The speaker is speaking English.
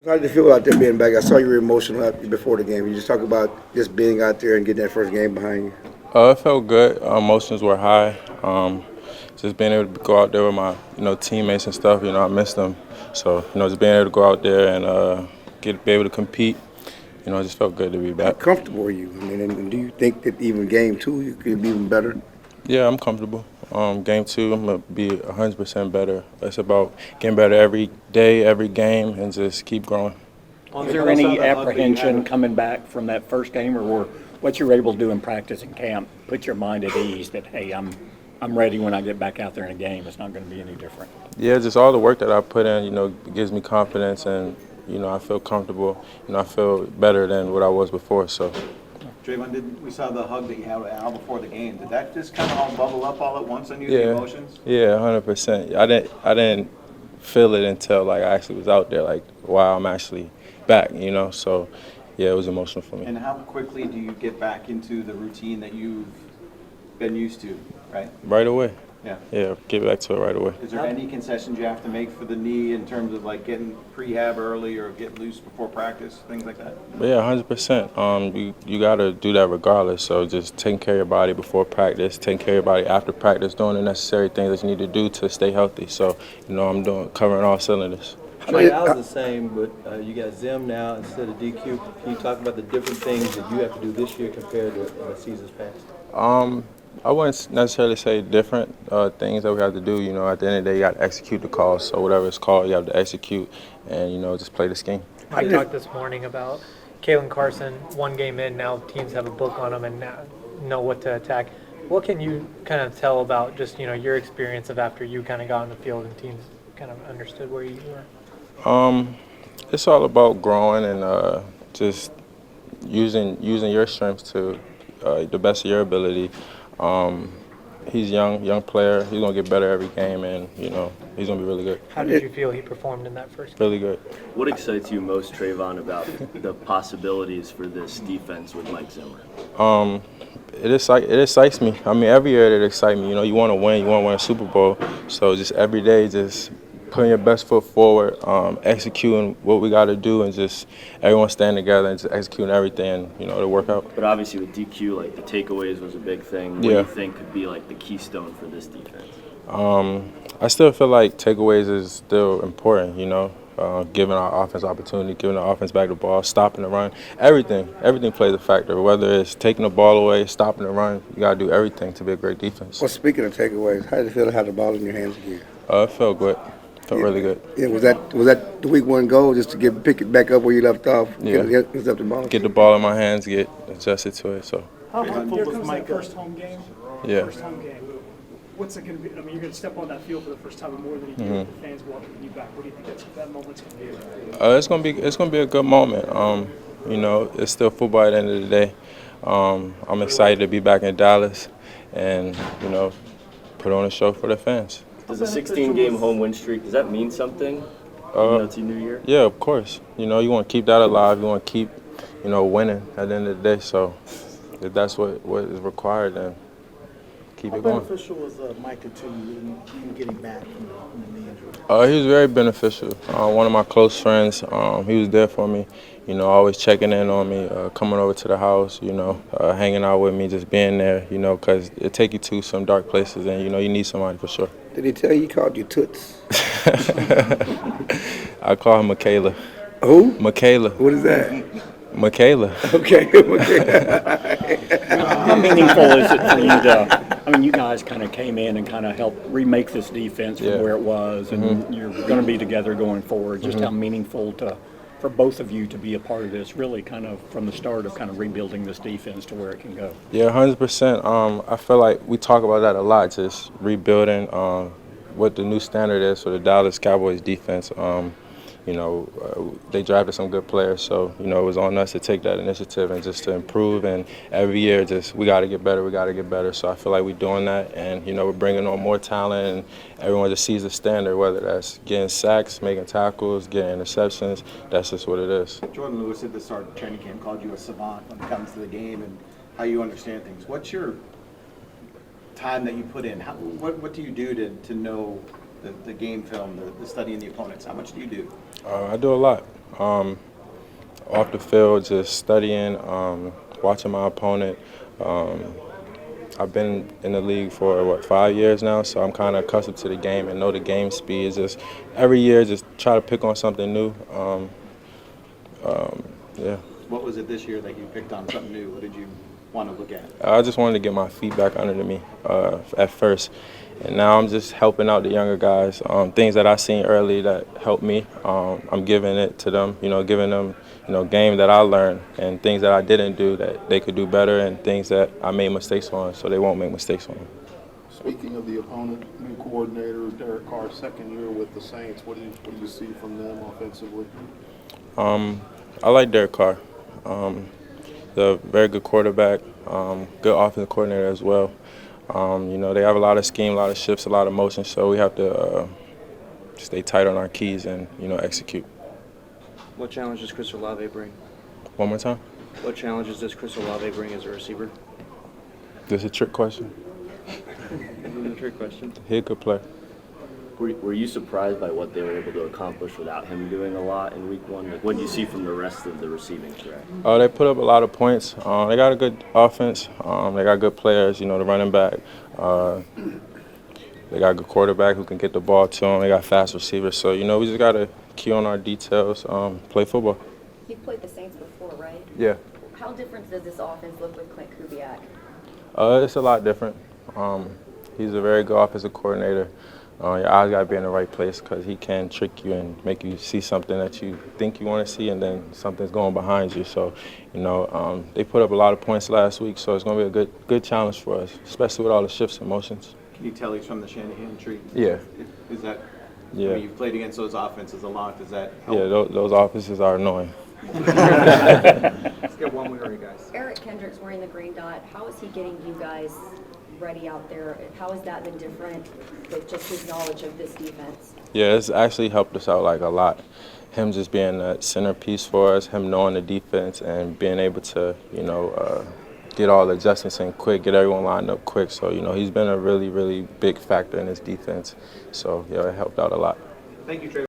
How did you feel out there being back? I saw you were emotional before the game. You just talk about just being out there and getting that first game behind you. It felt good. Emotions were high. Just being able to go out there with my, teammates and stuff. I missed them. So, just being able to go out there and be able to compete. It just felt good to be How back. comfortable are you? I mean, and do you think that even game two you could be even better? Yeah, I'm comfortable. Game two, I'm gonna be 100% better. It's about getting better every day, every game, and just keep growing. Was there any apprehension coming back from that first game, or what you were able to do in practice and camp put your mind at ease that, hey, I'm ready when I get back out there in a game. It's not going to be any different. Yeah, just all the work that I put in, gives me confidence, and I feel comfortable. I feel better than what I was before. So. Trevon, we saw the hug that you had with Al before the game. Did that just kind of all bubble up all at once on you, the emotions? Yeah, 100%. I didn't feel it until like I actually was out there. Like, wow, I'm actually back. So yeah, it was emotional for me. And how quickly do you get back into the routine that you've been used to, right? Right away. Yeah. Yeah, get back to it right away. Is there any concessions you have to make for the knee in terms of like getting prehab early or get loose before practice, things like that? Yeah, 100%. You got to do that regardless. So just taking care of your body before practice, taking care of your body after practice, doing the necessary things that you need to do to stay healthy. So, I'm covering all cylinders. Trey, I was the same, but you got Zim now instead of DQ. Can you talk about the different things that you have to do this year compared to seasons past? I wouldn't necessarily say different things that we have to do. At the end of the day, you got to execute the call. So whatever it's called, you have to execute and, just play the scheme. I talked this morning about Caelen Carson, one game in, now teams have a book on him and now know what to attack. What can you kind of tell about just, your experience of after you kind of got on the field and teams kind of understood where you were? It's all about growing and just using your strengths to the best of your ability. He's young player. He's gonna get better every game, and he's gonna be really good. How did you feel he performed in that first game? Really good. What excites you most, Trevon, about the possibilities for this defense with Mike Zimmer? It excites me. I mean, every year it excites me. You want to win. You want to win a Super Bowl. So just every day, just putting your best foot forward, executing what we got to do, and just everyone standing together and just executing everything, and it'll work out. But obviously with DQ, like the takeaways was a big thing. What do you think could be like the keystone for this defense? I still feel like takeaways is still important. Giving our offense opportunity, giving our offense back the ball, stopping the run, everything plays a factor. Whether it's taking the ball away, stopping the run, you got to do everything to be a great defense. Well, speaking of takeaways, how did it feel to have the ball in your hands again? It felt good. Felt really good. Yeah, was that the week one goal just to pick it back up where you left off? Yeah. Get the ball in my hands, get adjusted to it. So. How here comes that first home game? Yeah. First home game. What's it going to be? I mean, you're going to step on that field for the first time in more than a year. The fans welcoming you back. What do you think that moment's going to be? It's gonna be a good moment. It's still football at the end of the day. I'm excited to be back in Dallas, and put on a show for the fans. Does a 16-game home win streak, does that mean something? It's a new year? Yeah, of course. You want to keep that alive. You want to keep, winning at the end of the day. So if that's what is required, then keep it going. How beneficial was Mike to you in getting back from the knee injury? He was very beneficial. One of my close friends. He was there for me. Always checking in on me, coming over to the house. Hanging out with me, just being there. Because it take you to some dark places, and you need somebody for sure. Did he tell you he called you Toots? I call him Michaela. Who? Michaela. What is that? Michaela. Okay. How meaningful is it for you to, I mean, you guys kind of came in and kind of helped remake this defense from where it was, and you're going to be together going forward. Just how meaningful for both of you to be a part of this, really kind of from the start of kind of rebuilding this defense to where it can go. Yeah, 100%. I feel like we talk about that a lot, just rebuilding what the new standard is for the Dallas Cowboys defense. They drafted some good players, so it was on us to take that initiative and just to improve. And every year, we got to get better. So I feel like we're doing that, and we're bringing on more talent, and everyone just sees the standard. Whether that's getting sacks, making tackles, getting interceptions, that's just what it is. Jordan Lewis at the start of training camp called you a savant when it comes to the game and how you understand things. What's your time that you put in? What do you do to know the game film, the studying the opponents? How much do you do? I do a lot. Off the field, just studying, watching my opponent. I've been in the league for, 5 years now, so I'm kind of accustomed to the game and know the game speed. It's just every year, just try to pick on something new. Yeah. What was it this year that you picked on something new? What did you want to look at? I just wanted to get my feet back under me at first. And now I'm just helping out the younger guys. Things that I seen early that helped me, I'm giving it to them, giving them, game that I learned and things that I didn't do that they could do better and things that I made mistakes on so they won't make mistakes on. Speaking of the opponent, new coordinator, Derek Carr, second year with the Saints, what do you see from them offensively? I like Derek Carr. They're a very good quarterback, good offensive coordinator as well. They have a lot of scheme, a lot of shifts, a lot of motion, so we have to stay tight on our keys and, execute. What challenge does Chris Olave bring? One more time? What challenges does Chris Olave bring as a receiver? This is a trick question. This is a trick question. He's a good player. Were you surprised by what they were able to accomplish without him doing a lot in week one? Like, what do you see from the rest of the receiving threat? They put up a lot of points. They got a good offense. They got good players, the running back. They got a good quarterback who can get the ball to them. They got fast receivers. So, we just got to key on our details, play football. You've played the Saints before, right? Yeah. How different does this offense look with Clint Kubiak? It's a lot different. He's a very good offensive coordinator. Your eyes got to be in the right place because he can trick you and make you see something that you think you want to see and then something's going behind you. So, they put up a lot of points last week, so it's going to be a good challenge for us, especially with all the shifts and motions. Can you tell he's from the Shanahan tree? Yeah. Is that, Yeah. you've played against those offenses a lot. Does that help? Yeah, those offenses are annoying. Let's get one winner, you guys. Eric Kendricks wearing the green dot. How is he getting you guys ready out there? How has that been different with just his knowledge of this defense? Yeah, it's actually helped us out a lot. Him just being that centerpiece for us, him knowing the defense and being able to, get all the adjustments in quick, get everyone lined up quick. So, he's been a really, really big factor in this defense. So, it helped out a lot. Thank you, Trevon.